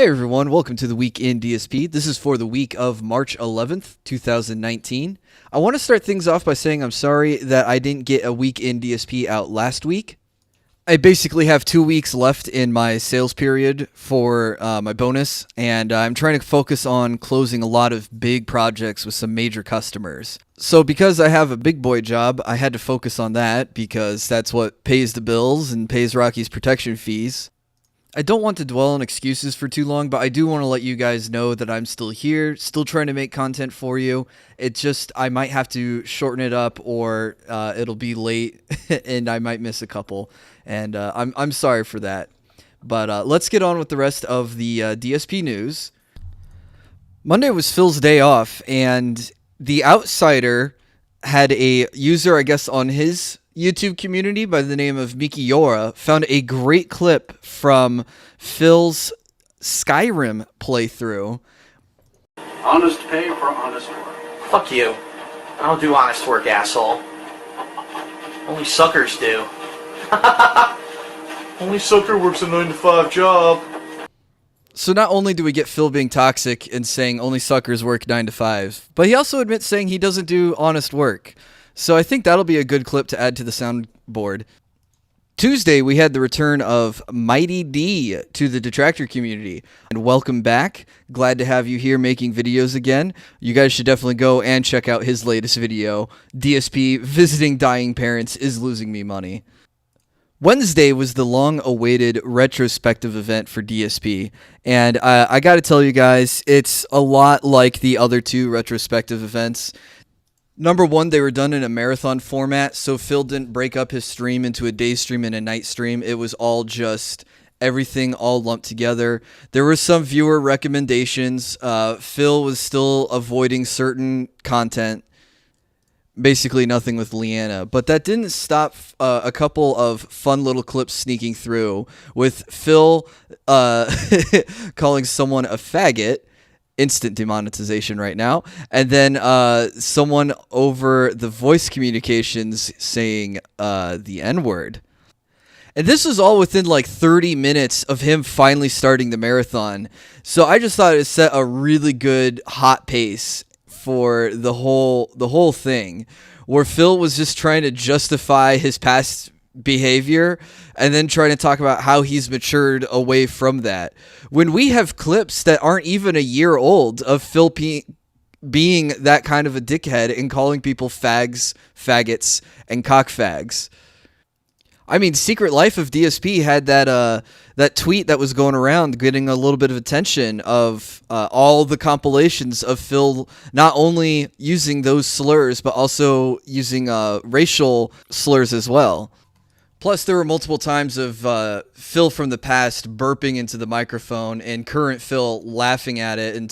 Hey everyone, welcome to the Week in DSP. This is for the week of March 11th, 2019. I want to start things off by saying I'm sorry that I didn't get a Week in DSP out last week. I basically have 2 weeks left in my sales period for my bonus, and I'm trying to focus on closing a lot of big projects with some major customers. So because I have a big boy job, I had to focus on that because that's what pays the bills and pays Rocky's protection fees. I don't want to dwell on excuses for too long, but I do want to let you guys know that I'm still here, still trying to make content for you. It just, I might have to shorten it up or it'll be late and I might miss a couple. And I'm sorry for that. But let's get on with the rest of the DSP news. Monday was Phil's day off, and The Outsider had a user, I guess, on his YouTube community by the name of Mikiora found a great clip from Phil's Skyrim playthrough. Honest pay for honest work. Fuck you. I don't do honest work, asshole. Only suckers do. Only sucker works a 9-to-5 job. So not only do we get Phil being toxic and saying only suckers work 9 to 5, but he also admits saying he doesn't do honest work. So I think that'll be a good clip to add to the soundboard. Tuesday, we had the return of Mighty D to the Detractor community. And welcome back. Glad to have you here making videos again. You guys should definitely go and check out his latest video. DSP visiting dying parents is losing me money. Wednesday was the long-awaited retrospective event for DSP, and I gotta tell you guys, it's a lot like the other two retrospective events. Number one, they were done in a marathon format, so Phil didn't break up his stream into a day stream and a night stream. It was all just everything all lumped together. There were some viewer recommendations. Phil was still avoiding certain content. Basically nothing with Leanna, but that didn't stop a couple of fun little clips sneaking through with Phil calling someone a faggot, instant demonetization right now, and then someone over the voice communications saying the N-word. And this was all within like 30 minutes of him finally starting the marathon. So I just thought it set a really good hot pace for the whole thing, where Phil was just trying to justify his past behavior and then trying to talk about how he's matured away from that. When we have clips that aren't even a year old of Phil being that kind of a dickhead and calling people fags, faggots, and cockfags. I mean, Secret Life of DSP had that tweet that was going around getting a little bit of attention of all the compilations of Phil not only using those slurs, but also using racial slurs as well. Plus, there were multiple times of Phil from the past burping into the microphone and current Phil laughing at it and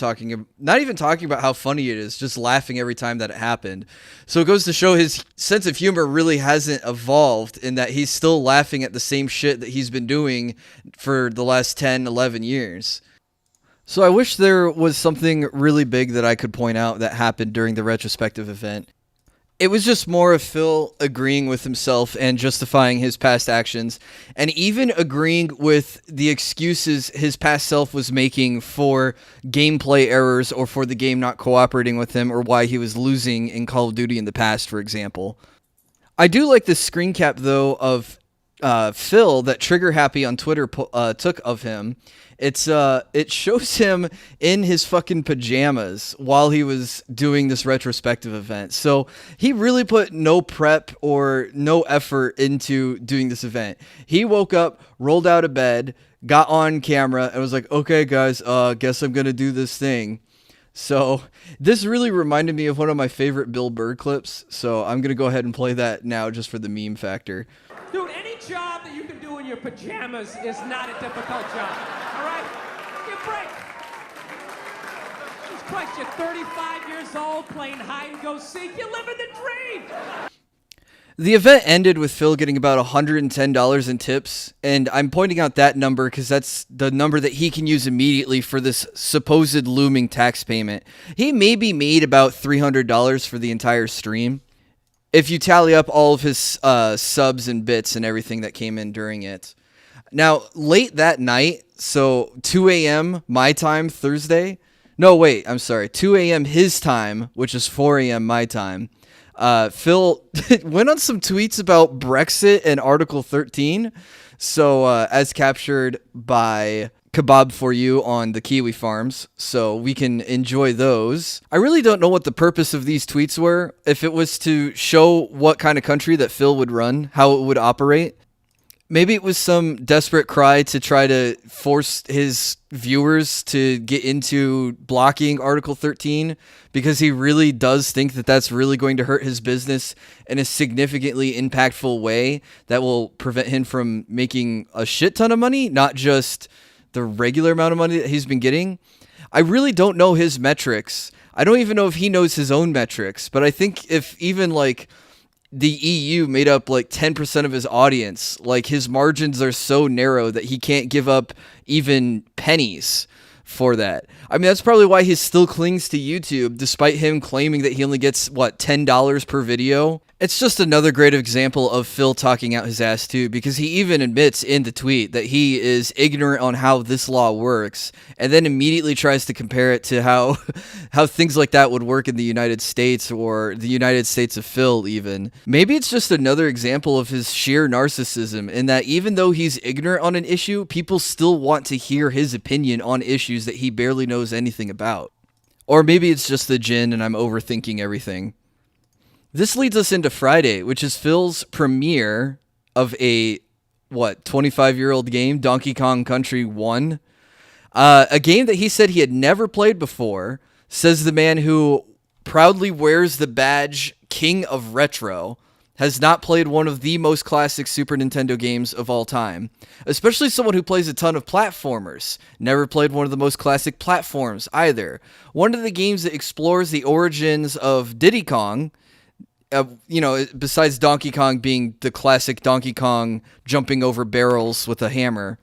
not even talking about how funny it is, just laughing every time that it happened. So it goes to show his sense of humor really hasn't evolved in that he's still laughing at the same shit that he's been doing for the last 10, 11 years. So I wish there was something really big that I could point out that happened during the retrospective event. It was just more of Phil agreeing with himself and justifying his past actions, and even agreeing with the excuses his past self was making for gameplay errors or for the game not cooperating with him or why he was losing in Call of Duty in the past, for example. I do like this screen cap, though, of Phil that Trigger Happy on Twitter took of him. It shows him in his fucking pajamas while he was doing this retrospective event. So he really put no prep or no effort into doing this event. He woke up, rolled out of bed, got on camera, and was like, okay, guys, guess I'm going to do this thing. So this really reminded me of one of my favorite Bill Burr clips. So I'm going to go ahead and play that now just for the meme factor. Dude, any job that you can do in your pajamas is not a difficult job. All right? Give a break. Jesus Christ, you're 35 years old playing hide and go seek. You're living the dream. The event ended with Phil getting about $110 in tips, and I'm pointing out that number because that's the number that he can use immediately for this supposed looming tax payment. He maybe made about $300 for the entire stream, if you tally up all of his subs and bits and everything that came in during it. Now, late that night, so 2 a.m. my time Thursday. No, wait, I'm sorry. 2 a.m. his time, which is 4 a.m. my time. Phil went on some tweets about Brexit and Article 13. So, as captured by Kebab for You on the Kiwi Farms, so we can enjoy those. I really don't know what the purpose of these tweets were. If it was to show what kind of country that Phil would run, how it would operate. Maybe it was some desperate cry to try to force his viewers to get into blocking Article 13 because he really does think that that's really going to hurt his business in a significantly impactful way that will prevent him from making a shit ton of money, not just the regular amount of money that he's been getting. I really don't know his metrics. I don't even know if he knows his own metrics, but I think if even like the EU made up like 10% of his audience, like his margins are so narrow that he can't give up even pennies for that. I mean, that's probably why he still clings to YouTube, despite him claiming that he only gets, $10 per video. It's just another great example of Phil talking out his ass too, because he even admits in the tweet that he is ignorant on how this law works, and then immediately tries to compare it to how things like that would work in the United States or the United States of Phil even. Maybe it's just another example of his sheer narcissism in that even though he's ignorant on an issue, people still want to hear his opinion on issues that he barely knows anything about. Or maybe it's just the gin and I'm overthinking everything. This leads us into Friday, which is Phil's premiere of a, 25-year-old game, Donkey Kong Country 1. A game that he said he had never played before, says the man who proudly wears the badge King of Retro, has not played one of the most classic Super Nintendo games of all time. Especially someone who plays a ton of platformers. Never played one of the most classic platforms either. One of the games that explores the origins of Diddy Kong, besides Donkey Kong being the classic Donkey Kong jumping over barrels with a hammer.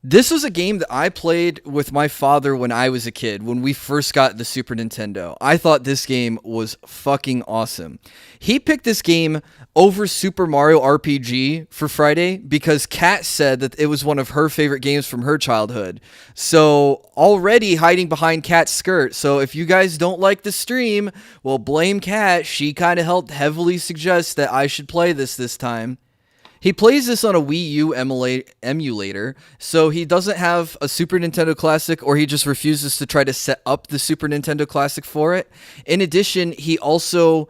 This was a game that I played with my father when I was a kid, when we first got the Super Nintendo. I thought this game was fucking awesome. He picked this game over Super Mario RPG for Friday because Kat said that it was one of her favorite games from her childhood. So already hiding behind Kat's skirt. So if you guys don't like the stream, well, blame Kat. She kind of helped heavily suggest that I should play this time. He plays this on a Wii U emulator, so he doesn't have a Super Nintendo Classic, or he just refuses to try to set up the Super Nintendo Classic for it. In addition, he also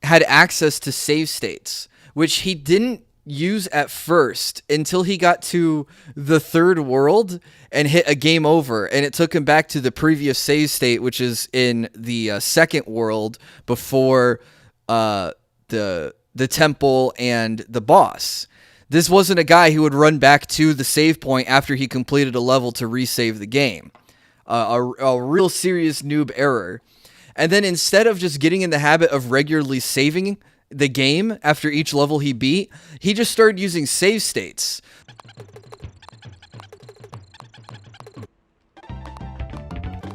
had access to save states, which he didn't use at first until he got to the third world and hit a game over, and it took him back to the previous save state, which is in the second world before the temple and the boss. This wasn't a guy who would run back to the save point after he completed a level to resave the game. A real serious noob error. And then instead of just getting in the habit of regularly saving the game after each level he beat, he just started using save states.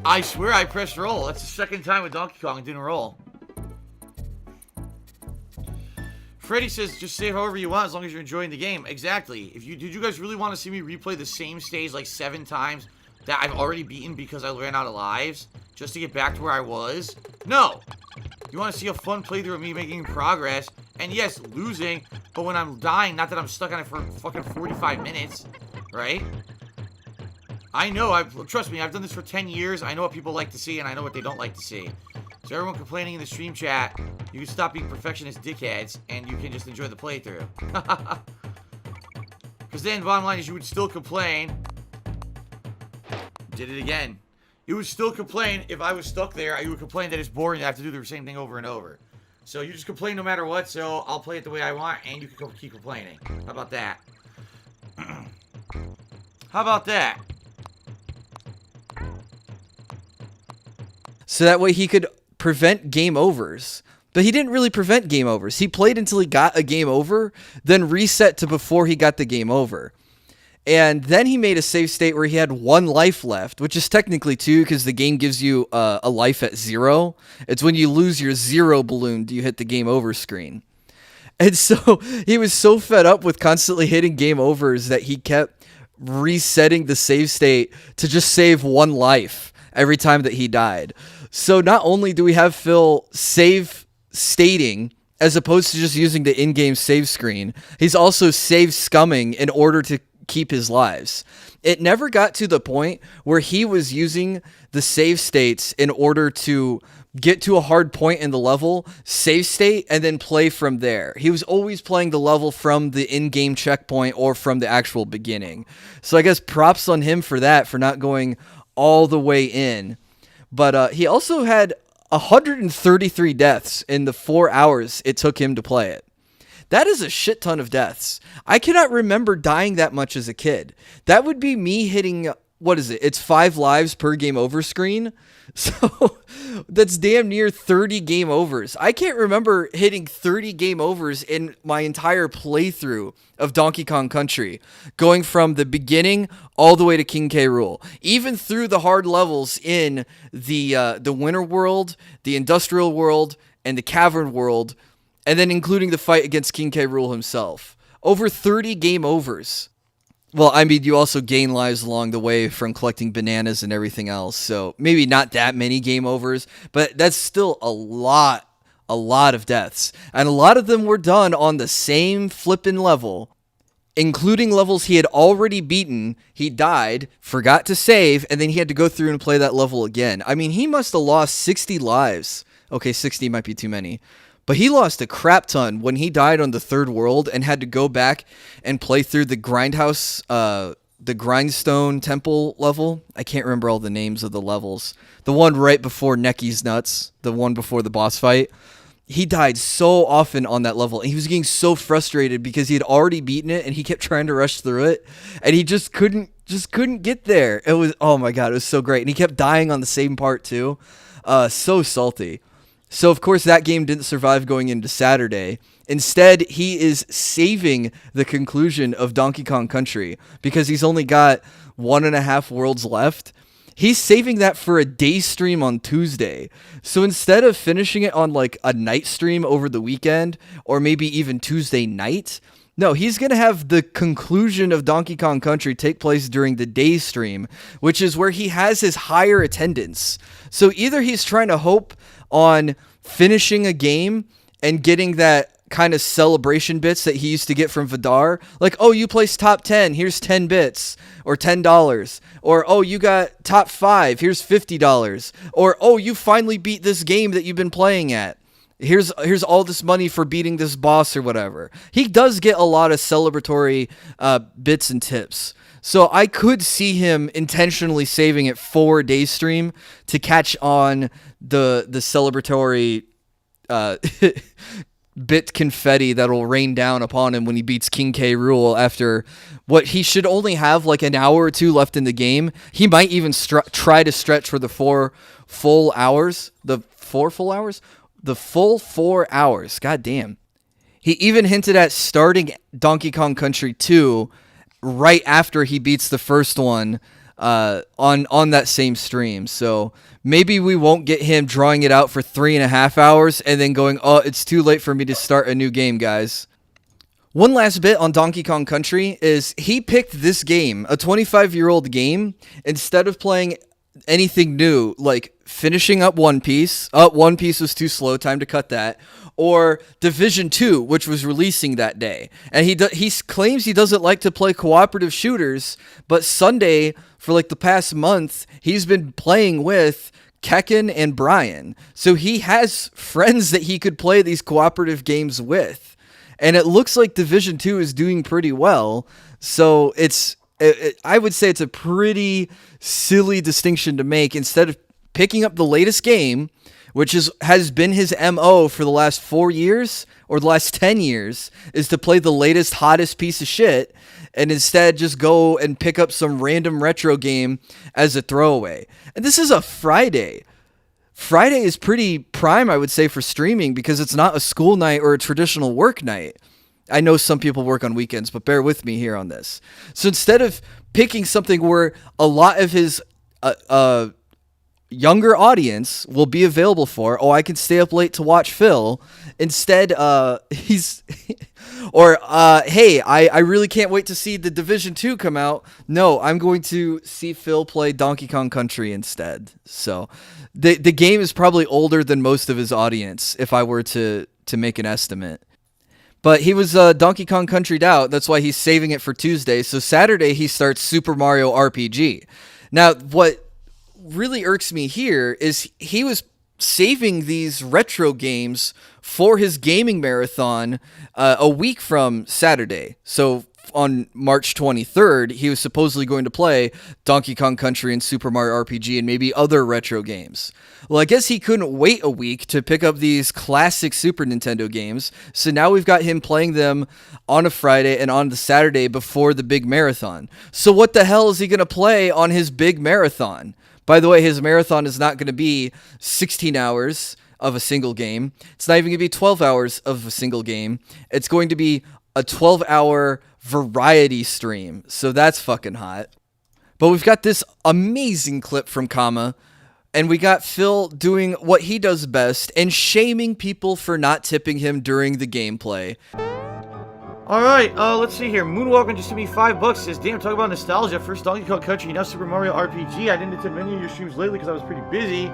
I swear I pressed roll. That's the second time with Donkey Kong it didn't roll. Freddy says, just save however you want as long as you're enjoying the game. Exactly. Did you guys really want to see me replay the same stage like 7 times that I've already beaten because I ran out of lives just to get back to where I was? No. You want to see a fun playthrough of me making progress and yes, losing, but when I'm dying, not that I'm stuck on it for fucking 45 minutes, right? I know, trust me, I've done this for 10 years. I know what people like to see and I know what they don't like to see. So everyone complaining in the stream chat, you can stop being perfectionist dickheads and you can just enjoy the playthrough. Because then, bottom line is you would still complain. Did it again. You would still complain if I was stuck there. You would complain that it's boring. You have to do the same thing over and over. So you just complain no matter what. So I'll play it the way I want and you can keep complaining. How about that? How about that? So that way he could prevent game overs. But he didn't really prevent game overs. He played until he got a game over, then reset to before he got the game over. And then he made a save state where he had 1 life left, which is technically 2 because the game gives you a life at 0. It's when you lose your 0 balloon do you hit the game over screen. And so he was so fed up with constantly hitting game overs that he kept resetting the save state to just save one life every time that he died. So not only do we have Phil save stating as opposed to just using the in-game save screen, he's also save scumming in order to keep his lives. It never got to the point where he was using the save states in order to get to a hard point in the level, save state, and then play from there. He was always playing the level from the in-game checkpoint or from the actual beginning. So I guess props on him for that, for not going all the way in. But he also had 133 deaths in the 4 hours it took him to play it. That is a shit ton of deaths. I cannot remember dying that much as a kid. That would be me hitting, what is it? It's 5 lives per game over screen. So that's damn near 30 game overs. I can't remember hitting 30 game overs in my entire playthrough of Donkey Kong Country, going from the beginning all the way to King K. Rool, even through the hard levels in the Winter World, the Industrial World, and the Cavern World, and then including the fight against King K. Rool himself. Over 30 game overs. Well, I mean, you also gain lives along the way from collecting bananas and everything else, so maybe not that many game overs, but that's still a lot of deaths. And a lot of them were done on the same flippin' level, including levels he had already beaten. He died, forgot to save, and then he had to go through and play that level again. I mean, he must have lost 60 lives. Okay, 60 might be too many. But he lost a crap ton when he died on the third world and had to go back and play through the grindhouse, the grindstone temple level. I can't remember all the names of the levels. The one right before Necky's Nuts, the one before the boss fight. He died so often on that level, and he was getting so frustrated because he had already beaten it and he kept trying to rush through it, and he just couldn't get there. It was, oh my god, it was so great. And he kept dying on the same part too. So salty. So, of course, that game didn't survive going into Saturday. Instead, he is saving the conclusion of Donkey Kong Country because he's only got 1.5 worlds left. He's saving that for a day stream on Tuesday. So instead of finishing it on like a night stream over the weekend or maybe even Tuesday night, no, he's going to have the conclusion of Donkey Kong Country take place during the day stream, which is where he has his higher attendance. So either he's trying to hope on finishing a game and getting that kind of celebration bits that he used to get from Vidar, like, oh, you placed top 10, here's 10 bits, or $10, or oh, you got top 5, here's $50, or oh, you finally beat this game that you've been playing at. Here's all this money for beating this boss or whatever. He does get a lot of celebratory bits and tips. So I could see him intentionally saving it for a day stream to catch on the celebratory bit confetti that'll rain down upon him when he beats King K. Rool after what he should only have like an hour or two left in the game. He might even try to stretch for the 4 full hours. The 4 full hours? The full 4 hours. God damn. He even hinted at starting Donkey Kong Country 2 right after he beats the first one on that same stream. So maybe we won't get him drawing it out for 3.5 hours and then going, oh, it's too late for me to start a new game, guys. One last bit on Donkey Kong Country is he picked this game, a 25-year-old game, instead of playing anything new, like finishing up One Piece. One Piece was too slow, time to cut that. Or Division 2, which was releasing that day. And he claims he doesn't like to play cooperative shooters, but Sunday, for like the past month, he's been playing with Kekken and Brian. So he has friends that he could play these cooperative games with. And it looks like Division 2 is doing pretty well. So I would say it's a pretty silly distinction to make. Instead of picking up the latest game, which has been his MO for the last 4 years or the last 10 years, is to play the latest, hottest piece of shit, and instead just go and pick up some random retro game as a throwaway. And this is a Friday. Friday is pretty prime, I would say, for streaming because it's not a school night or a traditional work night. I know some people work on weekends, but bear with me here on this. So instead of picking something where a lot of his younger audience will be available for, oh, I can stay up late to watch Phil. Instead, he's or hey, I really can't wait to see the Division 2 come out. No, I'm going to see Phil play Donkey Kong Country instead. So the game is probably older than most of his audience if I were to make an estimate. But he was Donkey Kong Country'd out. That's why he's saving it for Tuesday. So Saturday he starts Super Mario RPG. Now, what really irks me here is he was saving these retro games for his gaming marathon a week from Saturday. So on March 23rd, he was supposedly going to play Donkey Kong Country and Super Mario RPG and maybe other retro games. Well, I guess he couldn't wait a week to pick up these classic Super Nintendo games, so now we've got him playing them on a Friday and on the Saturday before the big marathon. So what the hell is he going to play on his big marathon? By the way, his marathon is not going to be 16 hours of a single game. It's not even going to be 12 hours of a single game. It's going to be a 12-hour variety stream. So that's fucking hot. But we've got this amazing clip from Kama, and we got Phil doing what he does best and shaming people for not tipping him during the gameplay. Alright, let's see here. Moonwalker just gave me $5. Says, damn, talk about nostalgia. First Donkey Kong Country, now Super Mario RPG. I didn't attend many of your streams lately because I was pretty busy.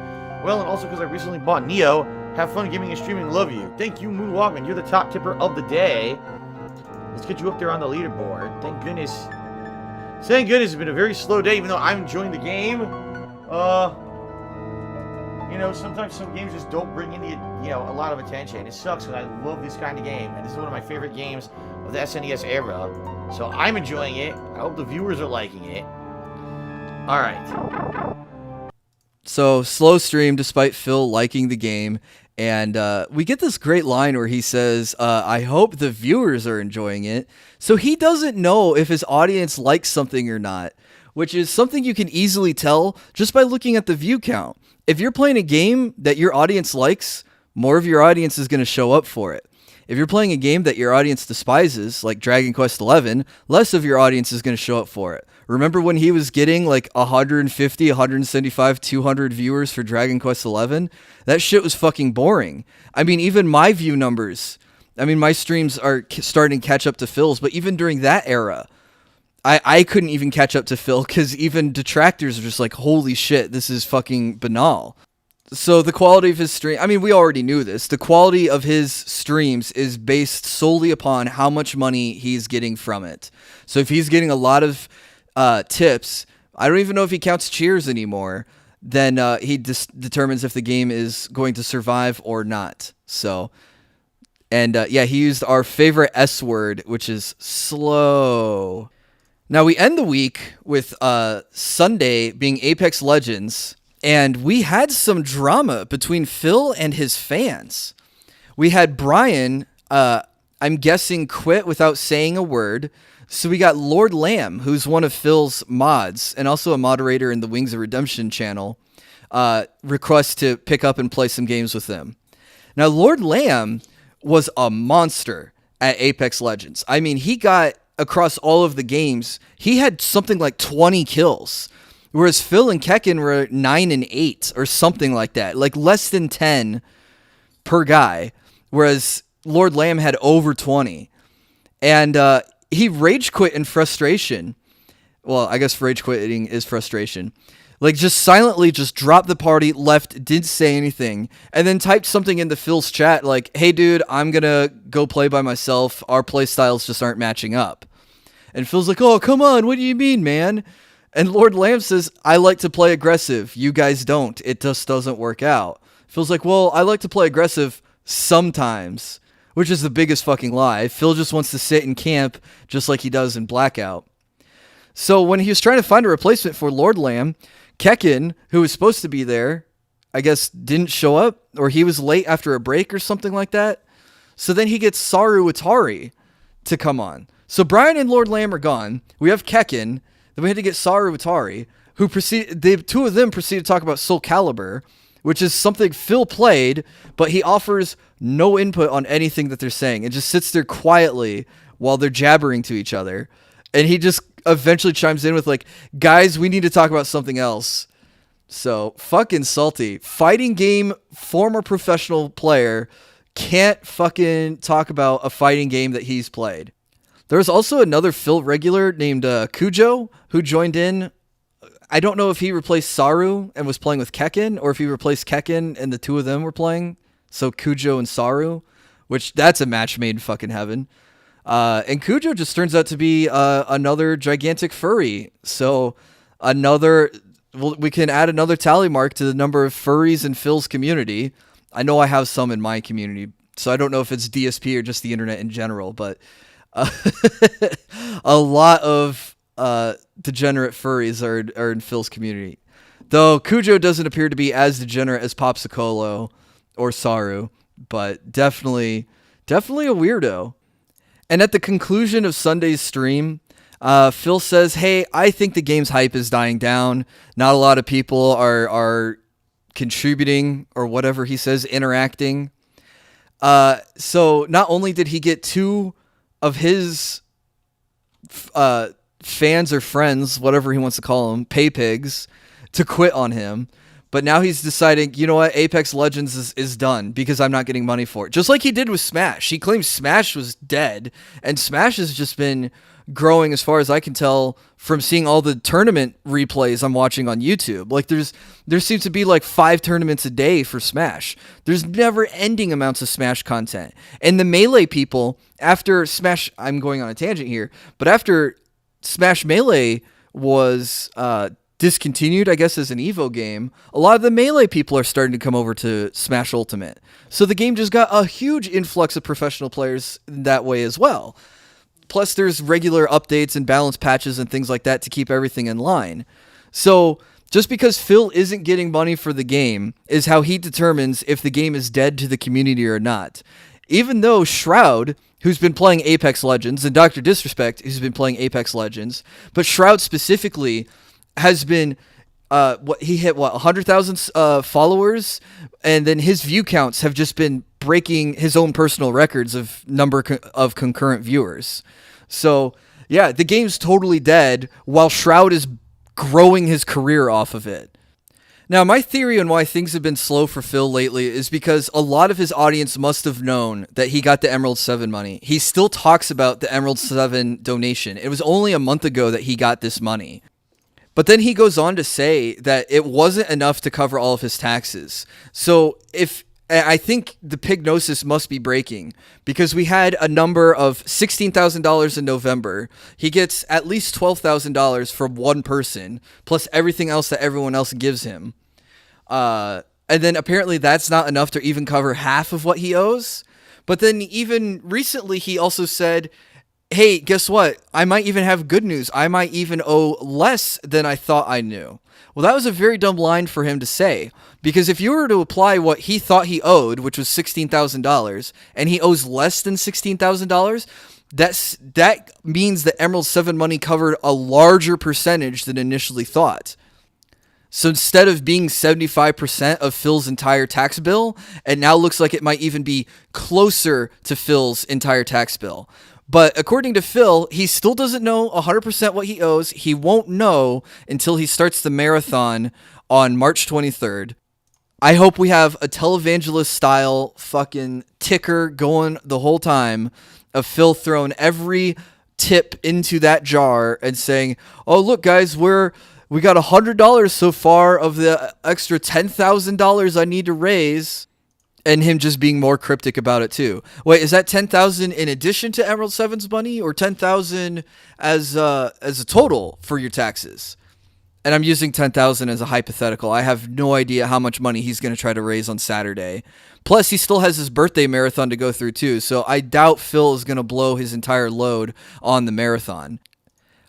Well, and also because I recently bought Neo. Have fun gaming and streaming. Love you. Thank you, Moonwalker. You're the top tipper of the day. Let's get you up there on the leaderboard. Thank goodness. Thank goodness it's been a very slow day, even though I'm enjoying the game. You know, sometimes some games just don't bring in the, a lot of attention. It sucks because I love this kind of game, and this is one of my favorite games of the SNES era. So I'm enjoying it. I hope the viewers are liking it. Alright. So, slow stream despite Phil liking the game. And we get this great line where he says, I hope the viewers are enjoying it. So he doesn't know if his audience likes something or not, which is something you can easily tell just by looking at the view count. If you're playing a game that your audience likes, more of your audience is going to show up for it. If you're playing a game that your audience despises, like Dragon Quest XI, less of your audience is going to show up for it. Remember when he was getting like 150, 175, 200 viewers for Dragon Quest XI? That shit was fucking boring. I mean, even my view numbers, my streams are starting to catch up to Phil's, but even during that era, I couldn't even catch up to Phil because even detractors are just like, holy shit, this is fucking banal. So the quality of his stream, we already knew this. The quality of his streams is based solely upon how much money he's getting from it. So if he's getting a lot of tips, I don't even know if he counts cheers anymore, then he determines if the game is going to survive or not. So, and he used our favorite S word, which is slow. Now we end the week with Sunday being Apex Legends, and we had some drama between Phil and his fans. We had Brian, I'm guessing, quit without saying a word. So we got Lord Lamb, who's one of Phil's mods and also a moderator in the Wings of Redemption channel, request to pick up and play some games with them. Now, Lord Lamb was a monster at Apex Legends. He got across all of the games, he had something like 20 kills, whereas Phil and Kekken were 9 and 8 or something like that, like less than 10 per guy, whereas Lord Lamb had over 20. And he rage quit in frustration. Well, I guess rage quitting is frustration. Like, just silently just dropped the party, left, didn't say anything, and then typed something into Phil's chat like, hey, dude, I'm gonna go play by myself. Our play styles just aren't matching up. And Phil's like, oh, come on, what do you mean, man? And Lord Lamb says, I like to play aggressive. You guys don't. It just doesn't work out. Phil's like, well, I like to play aggressive sometimes, which is the biggest fucking lie. Phil just wants to sit and camp just like he does in Blackout. So when he was trying to find a replacement for Lord Lamb, Kekken, who was supposed to be there, I guess didn't show up, or he was late after a break or something like that. So then he gets Saru Atari to come on. So Brian and Lord Lamb are gone. We have Kekken. Then we had to get Saru Atari, who the two of them proceed to talk about Soul Calibur, which is something Phil played, but he offers no input on anything that they're saying. It just sits there quietly while they're jabbering to each other. And he just eventually chimes in with like, guys, we need to talk about something else. So fucking salty. Fighting game former professional player can't fucking talk about a fighting game that he's played. There's also another Phil regular named Kujo who joined in. I don't know if he replaced Saru and was playing with Kekken, or if he replaced Kekken and the two of them were playing. So Kujo and Saru, which that's a match made in fucking heaven. And Kujo just turns out to be another gigantic furry. So we can add another tally mark to the number of furries in Phil's community. I know I have some in my community, so I don't know if it's DSP or just the internet in general, but a lot of degenerate furries are in Phil's community. Though Kujo doesn't appear to be as degenerate as Popsicolo or Saru, but definitely a weirdo. And at the conclusion of Sunday's stream, Phil says, hey, I think the game's hype is dying down. Not a lot of people are contributing, or whatever he says, interacting. So not only did he get two of his fans or friends, whatever he wants to call them, pay pigs, to quit on him, but now he's deciding, you know what, Apex Legends is done because I'm not getting money for it. Just like he did with Smash. He claims Smash was dead, and Smash has just been growing, as far as I can tell, from seeing all the tournament replays I'm watching on YouTube. Like there seems to be like 5 tournaments a day for Smash. There's never ending amounts of Smash content. And the Melee people, after Smash, I'm going on a tangent here, but after Smash Melee was discontinued, I guess, as an Evo game, a lot of the Melee people are starting to come over to Smash Ultimate. So the game just got a huge influx of professional players that way as well. Plus, there's regular updates and balance patches and things like that to keep everything in line. So just because Phil isn't getting money for the game is how he determines if the game is dead to the community or not. Even though Shroud, who's been playing Apex Legends, and Dr. Disrespect, who's been playing Apex Legends, but Shroud specifically has been, he hit 100,000 followers, and then his view counts have just been breaking his own personal records of number of concurrent viewers. So yeah, the game's totally dead while Shroud is growing his career off of it. Now, my theory on why things have been slow for Phil lately is because a lot of his audience must have known that he got the Emerald 7 money. He still talks about the Emerald 7 donation. It was only a month ago that he got this money. But then he goes on to say that it wasn't enough to cover all of his taxes. So I think the pignosis must be breaking, because we had a number of $16,000 in November. He gets at least $12,000 from one person, plus everything else that everyone else gives him. And then apparently that's not enough to even cover half of what he owes. But then even recently he also said, hey, guess what? I might even have good news. I might even owe less than I thought I knew. Well, that was a very dumb line for him to say, because if you were to apply what he thought he owed, which was $16,000, and he owes less than $16,000, that means that Emerald 7 money covered a larger percentage than initially thought. So instead of being 75% of Phil's entire tax bill, it now looks like it might even be closer to Phil's entire tax bill. But according to Phil, he still doesn't know 100% what he owes. He won't know until he starts the marathon on March 23rd. I hope we have a televangelist style fucking ticker going the whole time of Phil throwing every tip into that jar and saying, oh, look, guys, we got $100 so far of the extra $10,000 I need to raise. And him just being more cryptic about it too. Wait, is that 10,000 in addition to Emerald 7's money, or 10,000 as a total for your taxes? And I'm using 10,000 as a hypothetical. I have no idea how much money he's going to try to raise on Saturday. Plus, he still has his birthday marathon to go through too. So I doubt Phil is going to blow his entire load on the marathon.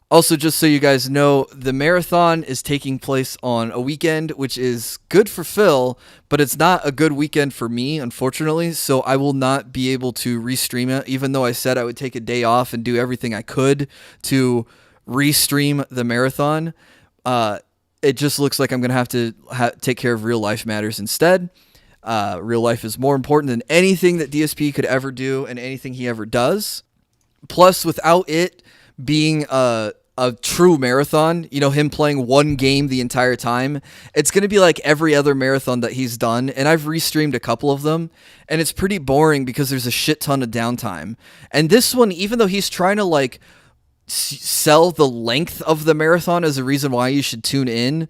Also, just so you guys know, the marathon is taking place on a weekend, which is good for Phil, but it's not a good weekend for me, unfortunately, so I will not be able to restream it, even though I said I would take a day off and do everything I could to restream the marathon. It just looks like I'm going to have to take care of real life matters instead. Real life is more important than anything that DSP could ever do and anything he ever does. Plus, without it being a true marathon, you know, him playing one game the entire time, it's going to be like every other marathon that he's done. And I've restreamed a couple of them, and it's pretty boring because there's a shit ton of downtime. And this one, even though he's trying to like sell the length of the marathon as a reason why you should tune in,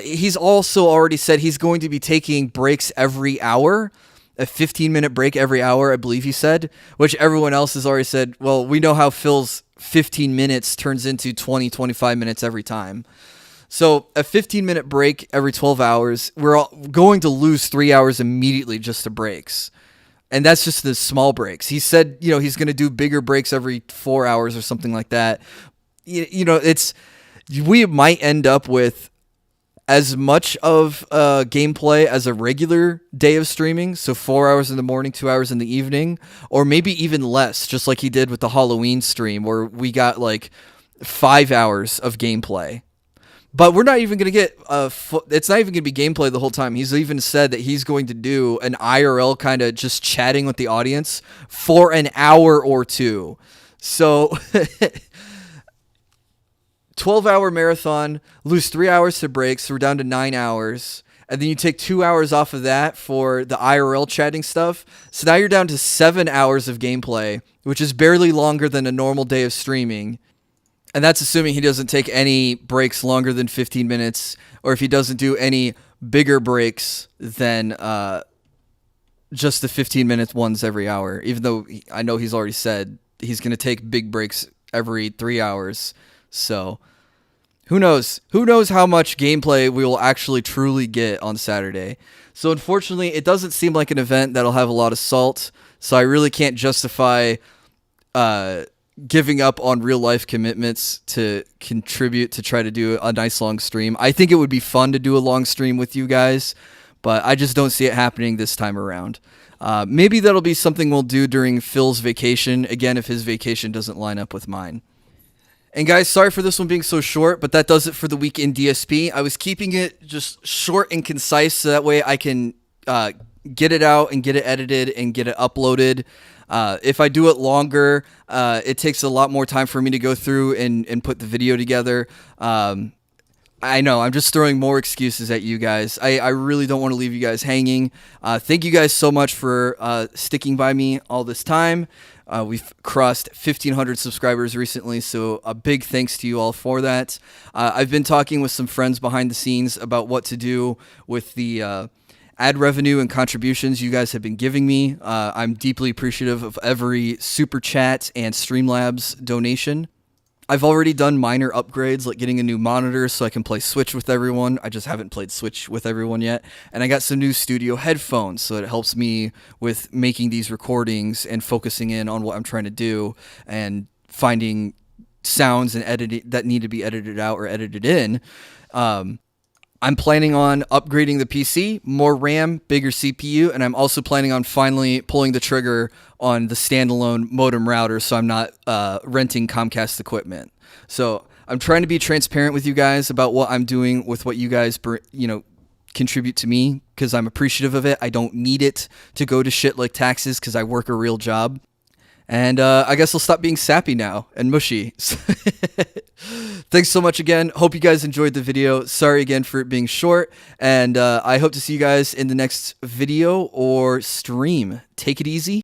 he's also already said he's going to be taking breaks every hour. A 15-minute break every hour, I believe he said, which everyone else has already said, well, we know how Phil's 15 minutes turns into 20, 25 minutes every time. So a 15-minute break every 12 hours, we're all going to lose 3 hours immediately just to breaks. And that's just the small breaks. He said, you know, he's going to do bigger breaks every 4 hours or something like that. You know, we might end up with as much of gameplay as a regular day of streaming, so 4 hours in the morning, 2 hours in the evening, or maybe even less, just like he did with the Halloween stream, where we got like 5 hours of gameplay. But we're not even going to get it's not even going to be gameplay the whole time. He's even said that he's going to do an IRL kind of just chatting with the audience for an hour or two. So 12-hour marathon, lose 3 hours to breaks, so we're down to 9 hours. And then you take 2 hours off of that for the IRL chatting stuff. So now you're down to 7 hours of gameplay, which is barely longer than a normal day of streaming. And that's assuming he doesn't take any breaks longer than 15 minutes, or if he doesn't do any bigger breaks than just the 15-minute ones every hour, even though I know he's already said he's going to take big breaks every 3 hours. So who knows? Who knows how much gameplay we will actually truly get on Saturday. So unfortunately, it doesn't seem like an event that'll have a lot of salt. So I really can't justify giving up on real life commitments to contribute to try to do a nice long stream. I think it would be fun to do a long stream with you guys, but I just don't see it happening this time around. Maybe that'll be something we'll do during Phil's vacation, again, if his vacation doesn't line up with mine. And guys, sorry for this one being so short, but that does it for the week in DSP. I was keeping it just short and concise so that way I can get it out and get it edited and get it uploaded. If I do it longer, it takes a lot more time for me to go through and put the video together. I know, I'm just throwing more excuses at you guys. I really don't want to leave you guys hanging. Thank you guys so much for sticking by me all this time. We've crossed 1,500 subscribers recently, so a big thanks to you all for that. I've been talking with some friends behind the scenes about what to do with the ad revenue and contributions you guys have been giving me. I'm deeply appreciative of every Super Chat and Streamlabs donation. I've already done minor upgrades, like getting a new monitor so I can play Switch with everyone. I just haven't played Switch with everyone yet. And I got some new studio headphones, so it helps me with making these recordings and focusing in on what I'm trying to do and finding sounds and editing that need to be edited out or edited in. I'm planning on upgrading the PC, more RAM, bigger CPU, and I'm also planning on finally pulling the trigger on the standalone modem router so I'm not renting Comcast equipment. So I'm trying to be transparent with you guys about what I'm doing with what you guys, contribute to me because I'm appreciative of it. I don't need it to go to shit like taxes because I work a real job. And I guess I'll stop being sappy now and mushy. Thanks so much again. Hope you guys enjoyed the video. Sorry again for it being short. And I hope to see you guys in the next video or stream. Take it easy.